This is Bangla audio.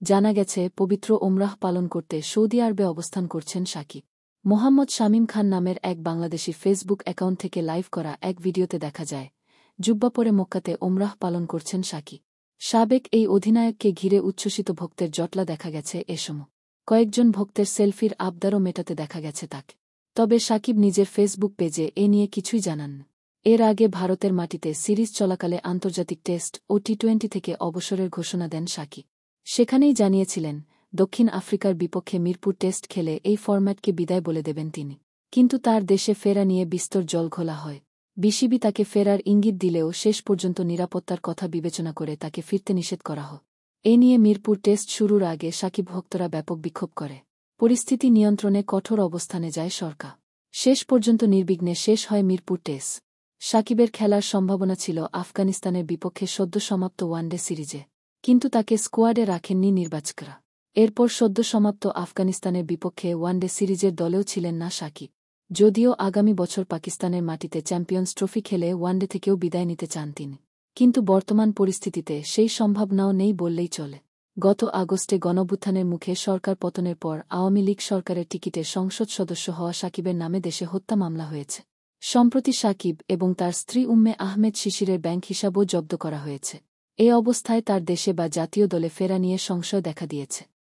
জানা গেছে, পবিত্র ওমরাহ পালন করতে সৌদি আরবে অবস্থান করছেন সাকিব। মোহাম্মদ শামীম খান নামের এক বাংলাদেশি ফেসবুক অ্যাকাউন্ট থেকে লাইভ করা এক ভিডিওতে দেখা যায়, জুব্বা পরে মক্কাতে ওমরাহ পালন করছেন সাকিব। সাবেক এই অধিনায়ককে ঘিরে উচ্ছ্বসিত ভক্তের জটলা দেখা গেছে এ সময়। কয়েকজন ভক্তের সেলফির আবদারও মেটাতে দেখা গেছে তাকে। তবে সাকিব নিজের ফেসবুক পেজে এ নিয়ে কিছুই জানান। এর আগে ভারতের মাটিতে সিরিজ চলাকালে আন্তর্জাতিক টেস্ট ও টি-20 থেকে অবসরের ঘোষণা দেন সাকিব। সেখানেই জানিয়েছিলেন, দক্ষিণ আফ্রিকার বিপক্ষে মিরপুর টেস্ট খেলে এই ফরম্যাটকে বিদায় বলে দেবেন তিনি। কিন্তু তার দেশে ফেরা নিয়ে বিস্তর জলঘোলা হয়। বিসিবি তাকে ফেরার ইঙ্গিত দিলেও শেষ পর্যন্ত নিরাপত্তার কথা বিবেচনা করে তাকে ফিরতে নিষেধ করা হয়। এ নিয়ে মিরপুর টেস্ট শুরুর আগে সাকিব ভক্তরা ব্যাপক বিক্ষোভ করে। পরিস্থিতি নিয়ন্ত্রণে কঠোর অবস্থানে যায় সরকার। শেষ পর্যন্ত নির্বিঘ্নে শেষ হয় মিরপুর টেস্ট। সাকিবের খেলার সম্ভাবনা ছিল আফগানিস্তানের বিপক্ষে সদ্য সমাপ্ত ওয়ানডে সিরিজে, কিন্তু তাকে স্কোয়াডে রাখেননি নির্বাচকরা। এরপর সদ্য সমাপ্ত আফগানিস্তানের বিপক্ষে ওয়ানডে সিরিজের দলেও ছিলেন না সাকিব। যদিও আগামী বছর পাকিস্তানের মাটিতে চ্যাম্পিয়ন্স ট্রফি খেলে ওয়ানডে থেকেও বিদায় নিতে চান তিনি, কিন্তু বর্তমান পরিস্থিতিতে সেই সম্ভাবনাও নেই বললেই চলে। গত আগস্টে গণঅভ্যুত্থানের মুখে সরকার পতনের পর আওয়ামী লীগ সরকারের টিকিটে সংসদ সদস্য হওয়া সাকিবের নামে দেশে হত্যা মামলা হয়েছে। সম্প্রতি সাকিব এবং তার স্ত্রী উম্মে আহমেদ শিশিরের ব্যাংক হিসাবও জব্দ করা হয়েছে। এ অবস্থায় তার দেশে বা জাতীয় দলে ফেরা নিয়ে সংশয় দেখা দিয়েছে।